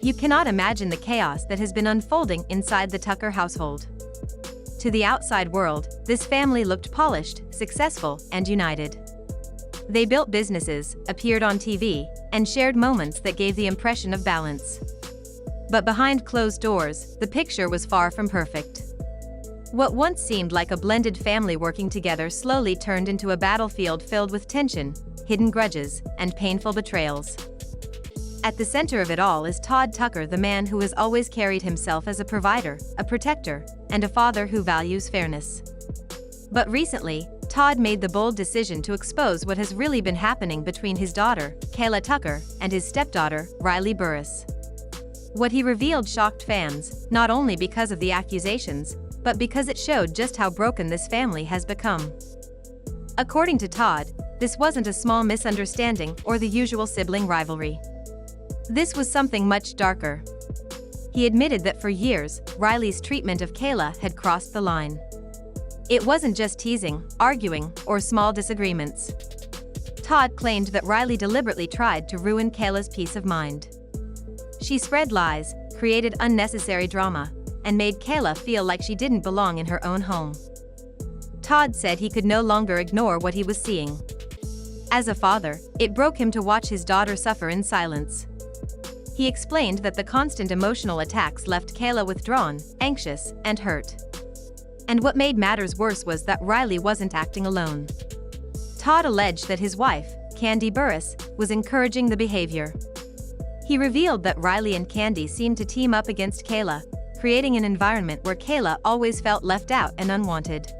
You cannot imagine the chaos that has been unfolding inside the Tucker household. To the outside world, this family looked polished, successful, and united. They built businesses, appeared on TV, and shared moments that gave the impression of balance. But behind closed doors, the picture was far from perfect. What once seemed like a blended family working together slowly turned into a battlefield filled with tension, hidden grudges, and painful betrayals. At the center of it all is Todd Tucker, the man who has always carried himself as a provider, a protector, and a father who values fairness. But recently, Todd made the bold decision to expose what has really been happening between his daughter, Kaela Tucker, and his stepdaughter, Riley Burrus. What he revealed shocked fans, not only because of the accusations, but because it showed just how broken this family has become. According to Todd, this wasn't a small misunderstanding or the usual sibling rivalry. This was something much darker. He admitted that for years, Riley's treatment of Kaela had crossed the line. It wasn't just teasing, arguing, or small disagreements. Todd claimed that Riley deliberately tried to ruin Kaela's peace of mind. She spread lies, created unnecessary drama, and made Kaela feel like she didn't belong in her own home. Todd said he could no longer ignore what he was seeing. As a father, it broke him to watch his daughter suffer in silence. He explained that the constant emotional attacks left Kaela withdrawn, anxious, and hurt. And what made matters worse was that Riley wasn't acting alone. Todd alleged that his wife, Kandi Burruss, was encouraging the behavior. He revealed that Riley and Kandi seemed to team up against Kaela, creating an environment where Kaela always felt left out and unwanted.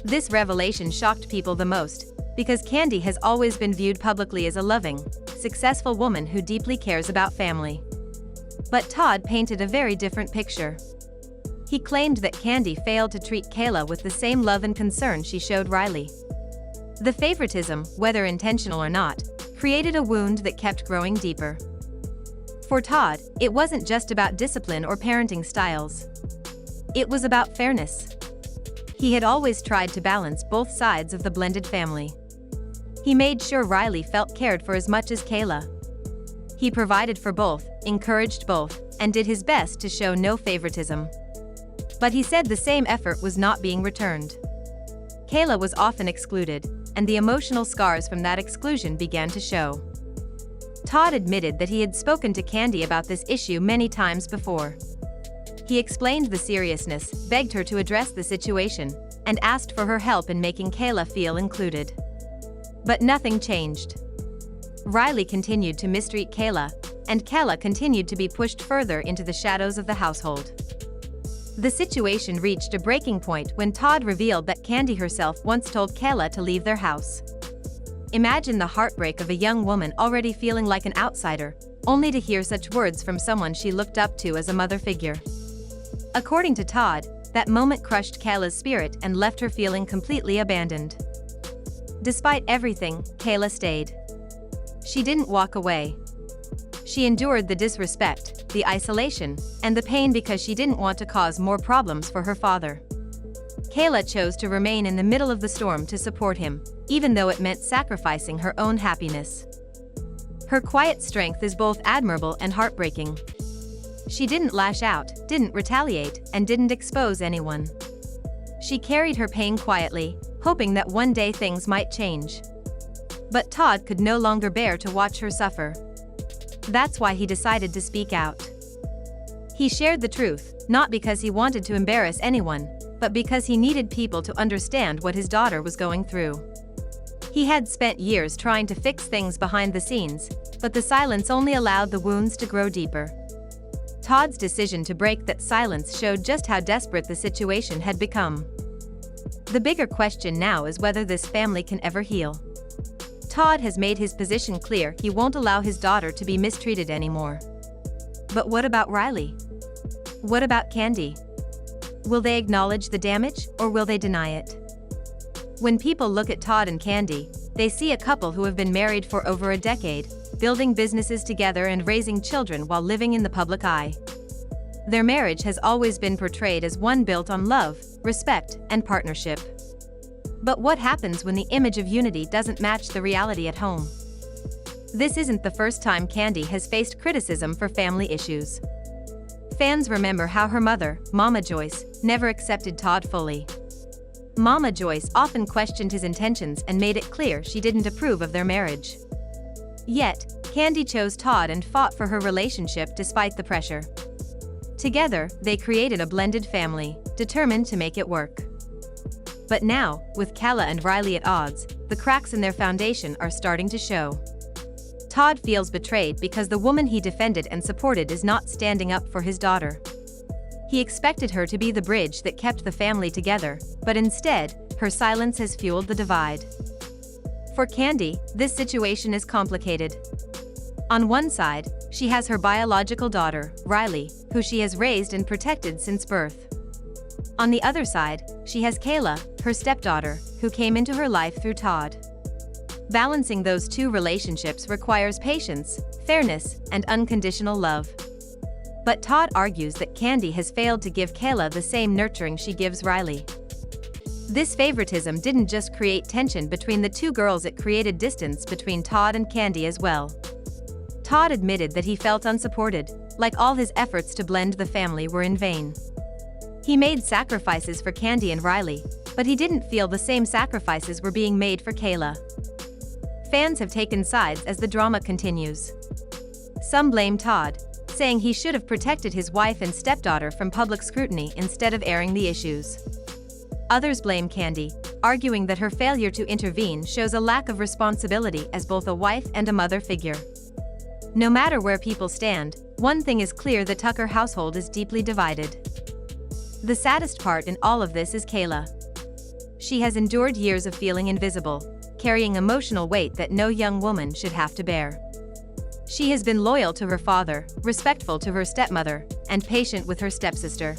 This revelation shocked people the most, because Kandi has always been viewed publicly as a loving, successful woman who deeply cares about family. But Todd painted a very different picture. He claimed that Kandi failed to treat Kaela with the same love and concern she showed Riley. The favoritism, whether intentional or not, created a wound that kept growing deeper. For Todd, it wasn't just about discipline or parenting styles. It was about fairness. He had always tried to balance both sides of the blended family. He made sure Riley felt cared for as much as Kaela. He provided for both, encouraged both, and did his best to show no favoritism. But he said the same effort was not being returned. Kaela was often excluded, and the emotional scars from that exclusion began to show. Todd admitted that he had spoken to Kandi about this issue many times before. He explained the seriousness, begged her to address the situation, and asked for her help in making Kaela feel included. But nothing changed. Riley continued to mistreat Kaela, and Kaela continued to be pushed further into the shadows of the household. The situation reached a breaking point when Todd revealed that Kandi herself once told Kaela to leave their house. Imagine the heartbreak of a young woman already feeling like an outsider, only to hear such words from someone she looked up to as a mother figure. According to Todd, that moment crushed Kaela's spirit and left her feeling completely abandoned. Despite everything, Kaela stayed. She didn't walk away. She endured the disrespect, the isolation, and the pain because she didn't want to cause more problems for her father. Kaela chose to remain in the middle of the storm to support him, even though it meant sacrificing her own happiness. Her quiet strength is both admirable and heartbreaking. She didn't lash out, didn't retaliate, and didn't expose anyone. She carried her pain quietly, hoping that one day things might change. But Todd could no longer bear to watch her suffer. That's why he decided to speak out. He shared the truth, not because he wanted to embarrass anyone, but because he needed people to understand what his daughter was going through. He had spent years trying to fix things behind the scenes, but the silence only allowed the wounds to grow deeper. Todd's decision to break that silence showed just how desperate the situation had become. The bigger question now is whether this family can ever heal. Todd has made his position clear: he won't allow his daughter to be mistreated anymore. But what about Riley? What about Kandi? Will they acknowledge the damage, or will they deny it? When people look at Todd and Kandi, they see a couple who have been married for over a decade, building businesses together and raising children while living in the public eye. Their marriage has always been portrayed as one built on love, respect, and partnership. But what happens when the image of unity doesn't match the reality at home? This isn't the first time Kandi has faced criticism for family issues. Fans remember how her mother, Mama Joyce, never accepted Todd fully. Mama Joyce often questioned his intentions and made it clear she didn't approve of their marriage. Yet, Kandi chose Todd and fought for her relationship despite the pressure. Together, they created a blended family, determined to make it work. But now, with Kaela and Riley at odds, the cracks in their foundation are starting to show. Todd feels betrayed because the woman he defended and supported is not standing up for his daughter. He expected her to be the bridge that kept the family together, but instead, her silence has fueled the divide. For Kandi, this situation is complicated. On one side, she has her biological daughter, Riley, who she has raised and protected since birth. On the other side, she has Kaela, her stepdaughter, who came into her life through Todd. Balancing those two relationships requires patience, fairness, and unconditional love. But Todd argues that Kandi has failed to give Kaela the same nurturing she gives Riley. This favoritism didn't just create tension between the two girls, it created distance between Todd and Kandi as well. Todd admitted that he felt unsupported, like all his efforts to blend the family were in vain. He made sacrifices for Kandi and Riley, but he didn't feel the same sacrifices were being made for Kaela. Fans have taken sides as the drama continues. Some blame Todd, saying he should have protected his wife and stepdaughter from public scrutiny instead of airing the issues. Others blame Kandi, arguing that her failure to intervene shows a lack of responsibility as both a wife and a mother figure. No matter where people stand, one thing is clear: the Tucker household is deeply divided. The saddest part in all of this is Kaela. She has endured years of feeling invisible, carrying emotional weight that no young woman should have to bear. She has been loyal to her father, respectful to her stepmother, and patient with her stepsister.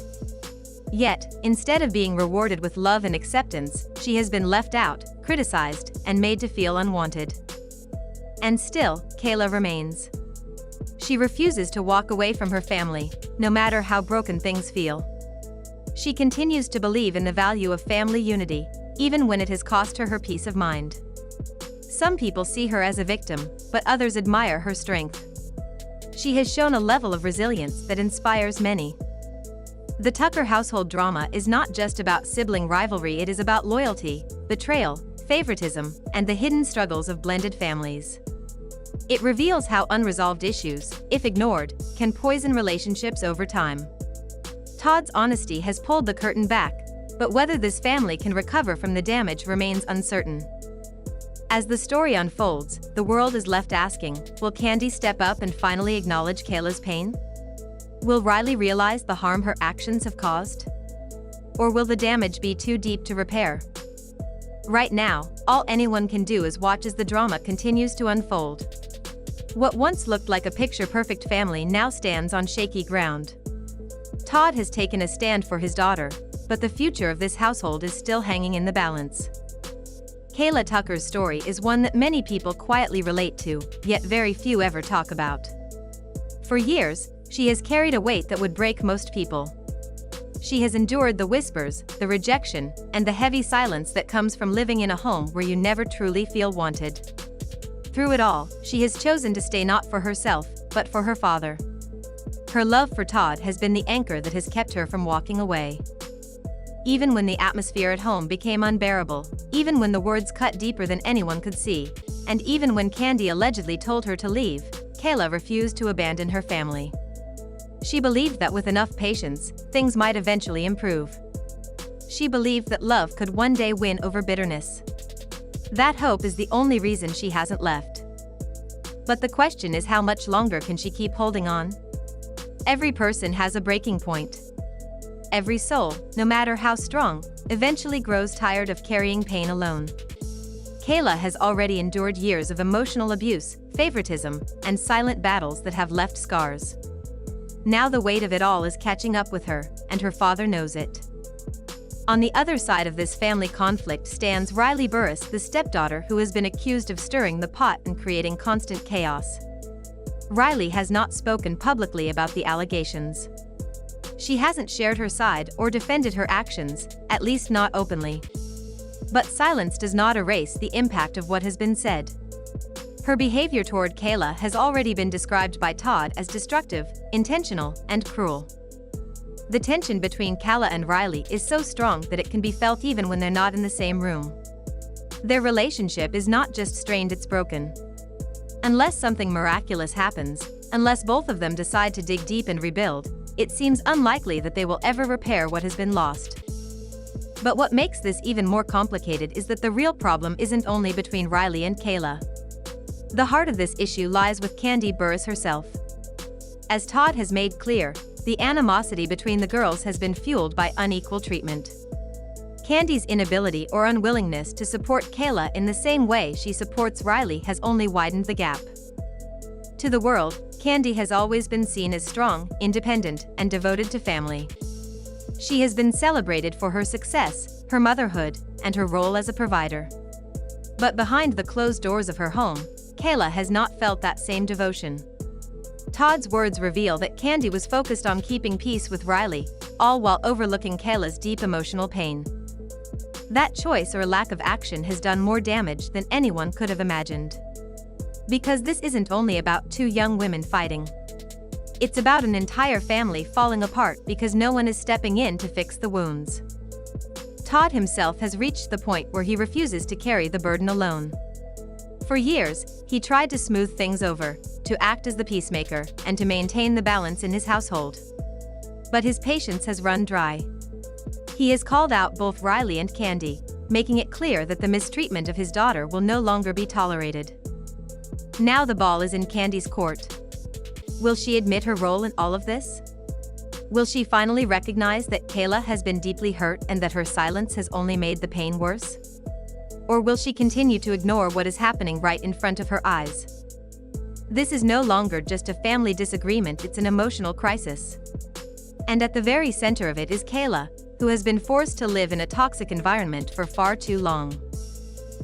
Yet, instead of being rewarded with love and acceptance, she has been left out, criticized, and made to feel unwanted. And still, Kaela remains. She refuses to walk away from her family, no matter how broken things feel. She continues to believe in the value of family unity, even when it has cost her her peace of mind. Some people see her as a victim, but others admire her strength. She has shown a level of resilience that inspires many. The Tucker household drama is not just about sibling rivalry, it is about loyalty, betrayal, favoritism, and the hidden struggles of blended families. It reveals how unresolved issues, if ignored, can poison relationships over time. Todd's honesty has pulled the curtain back, but whether this family can recover from the damage remains uncertain. As the story unfolds, the world is left asking, will Kandi step up and finally acknowledge Kaela's pain? Will Riley realize the harm her actions have caused? Or will the damage be too deep to repair? Right now, all anyone can do is watch as the drama continues to unfold. What once looked like a picture-perfect family now stands on shaky ground. Todd has taken a stand for his daughter, but the future of this household is still hanging in the balance. Kaela Tucker's story is one that many people quietly relate to, yet very few ever talk about. For years, she has carried a weight that would break most people. She has endured the whispers, the rejection, and the heavy silence that comes from living in a home where you never truly feel wanted. Through it all, she has chosen to stay not for herself, but for her father. Her love for Todd has been the anchor that has kept her from walking away. Even when the atmosphere at home became unbearable, even when the words cut deeper than anyone could see, and even when Kandi allegedly told her to leave, Kaela refused to abandon her family. She believed that with enough patience, things might eventually improve. She believed that love could one day win over bitterness. That hope is the only reason she hasn't left. But the question is, how much longer can she keep holding on? Every person has a breaking point. Every soul, no matter how strong, eventually grows tired of carrying pain alone. Kaela has already endured years of emotional abuse, favoritism, and silent battles that have left scars. Now the weight of it all is catching up with her, and her father knows it. On the other side of this family conflict stands Riley Burrus, the stepdaughter who has been accused of stirring the pot and creating constant chaos. Riley has not spoken publicly about the allegations. She hasn't shared her side or defended her actions, at least not openly. But silence does not erase the impact of what has been said. Her behavior toward Kaela has already been described by Todd as destructive, intentional, and cruel. The tension between Kaela and Riley is so strong that it can be felt even when they're not in the same room. Their relationship is not just strained, it's broken. Unless something miraculous happens, unless both of them decide to dig deep and rebuild, it seems unlikely that they will ever repair what has been lost. But what makes this even more complicated is that the real problem isn't only between Riley and Kaela. The heart of this issue lies with Kandi Burruss herself. As Todd has made clear, the animosity between the girls has been fueled by unequal treatment. Kandi's inability or unwillingness to support Kaela in the same way she supports Riley has only widened the gap. To the world, Kandi has always been seen as strong, independent, and devoted to family. She has been celebrated for her success, her motherhood, and her role as a provider. But behind the closed doors of her home, Kaela has not felt that same devotion. Todd's words reveal that Kandi was focused on keeping peace with Riley, all while overlooking Kaela's deep emotional pain. That choice or lack of action has done more damage than anyone could have imagined. Because this isn't only about two young women fighting. It's about an entire family falling apart because no one is stepping in to fix the wounds. Todd himself has reached the point where he refuses to carry the burden alone. For years, he tried to smooth things over, to act as the peacemaker, and to maintain the balance in his household. But his patience has run dry. He has called out both Riley and Kandi, making it clear that the mistreatment of his daughter will no longer be tolerated. Now the ball is in Kandi's court. Will she admit her role in all of this? Will she finally recognize that Kaela has been deeply hurt and that her silence has only made the pain worse? Or will she continue to ignore what is happening right in front of her eyes? This is no longer just a family disagreement, it's an emotional crisis. And at the very center of it is Kaela, who has been forced to live in a toxic environment for far too long.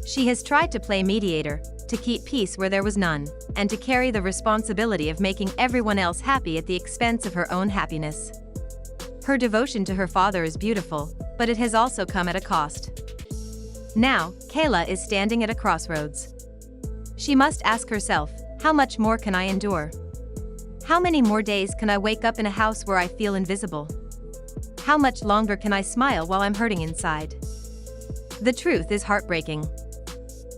She has tried to play mediator, to keep peace where there was none, and to carry the responsibility of making everyone else happy at the expense of her own happiness. Her devotion to her father is beautiful, but it has also come at a cost. Now, Kaela is standing at a crossroads. She must ask herself, how much more can I endure? How many more days can I wake up in a house where I feel invisible? How much longer can I smile while I'm hurting inside? The truth is heartbreaking.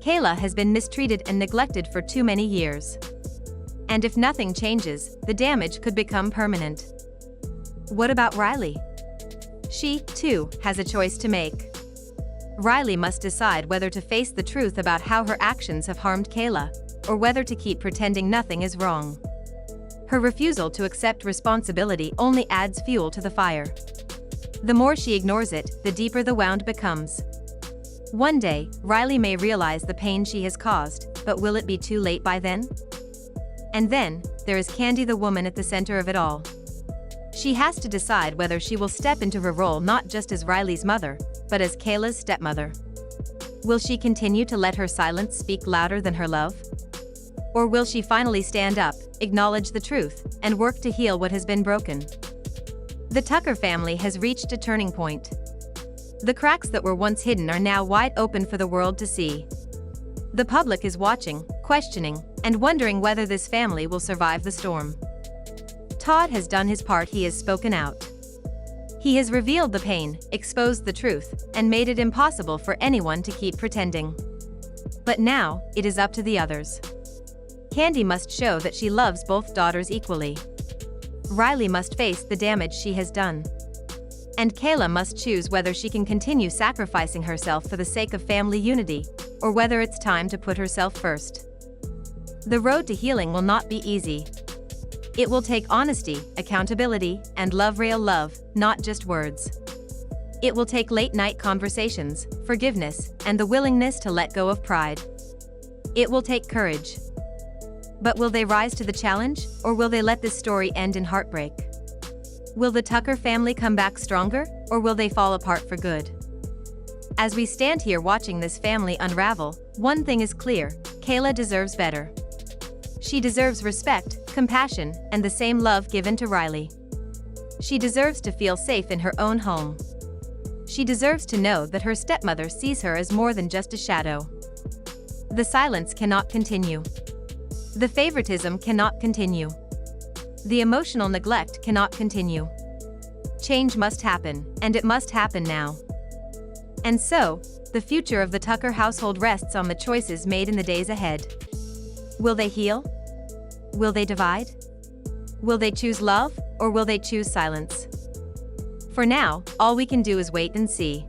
Kaela has been mistreated and neglected for too many years. And if nothing changes, the damage could become permanent. What about Riley? She, too, has a choice to make. Riley must decide whether to face the truth about how her actions have harmed Kaela, or whether to keep pretending nothing is wrong. Her refusal to accept responsibility only adds fuel to the fire. The more she ignores it, the deeper the wound becomes. One day, Riley may realize the pain she has caused, but will it be too late by then? And then, there is Kandi, the woman at the center of it all. She has to decide whether she will step into her role not just as Riley's mother, but as Kaela's stepmother. Will she continue to let her silence speak louder than her love? Or will she finally stand up, acknowledge the truth, and work to heal what has been broken? The Tucker family has reached a turning point. The cracks that were once hidden are now wide open for the world to see. The public is watching, questioning, and wondering whether this family will survive the storm. Todd has done his part, he has spoken out. He has revealed the pain, exposed the truth, and made it impossible for anyone to keep pretending. But now, it is up to the others. Kandi must show that she loves both daughters equally. Riley must face the damage she has done. And Kaela must choose whether she can continue sacrificing herself for the sake of family unity, or whether it's time to put herself first. The road to healing will not be easy. It will take honesty, accountability, and real love, not just words. It will take late-night conversations, forgiveness, and the willingness to let go of pride. It will take courage. But will they rise to the challenge, or will they let this story end in heartbreak? Will the Tucker family come back stronger, or will they fall apart for good? As we stand here watching this family unravel, one thing is clear: Kaela deserves better. She deserves respect, compassion, and the same love given to Riley. She deserves to feel safe in her own home. She deserves to know that her stepmother sees her as more than just a shadow. The silence cannot continue. The favoritism cannot continue. The emotional neglect cannot continue. Change must happen, and it must happen now. And so, the future of the Tucker household rests on the choices made in the days ahead. Will they heal? Will they divide? Will they choose love, or will they choose silence? For now, all we can do is wait and see.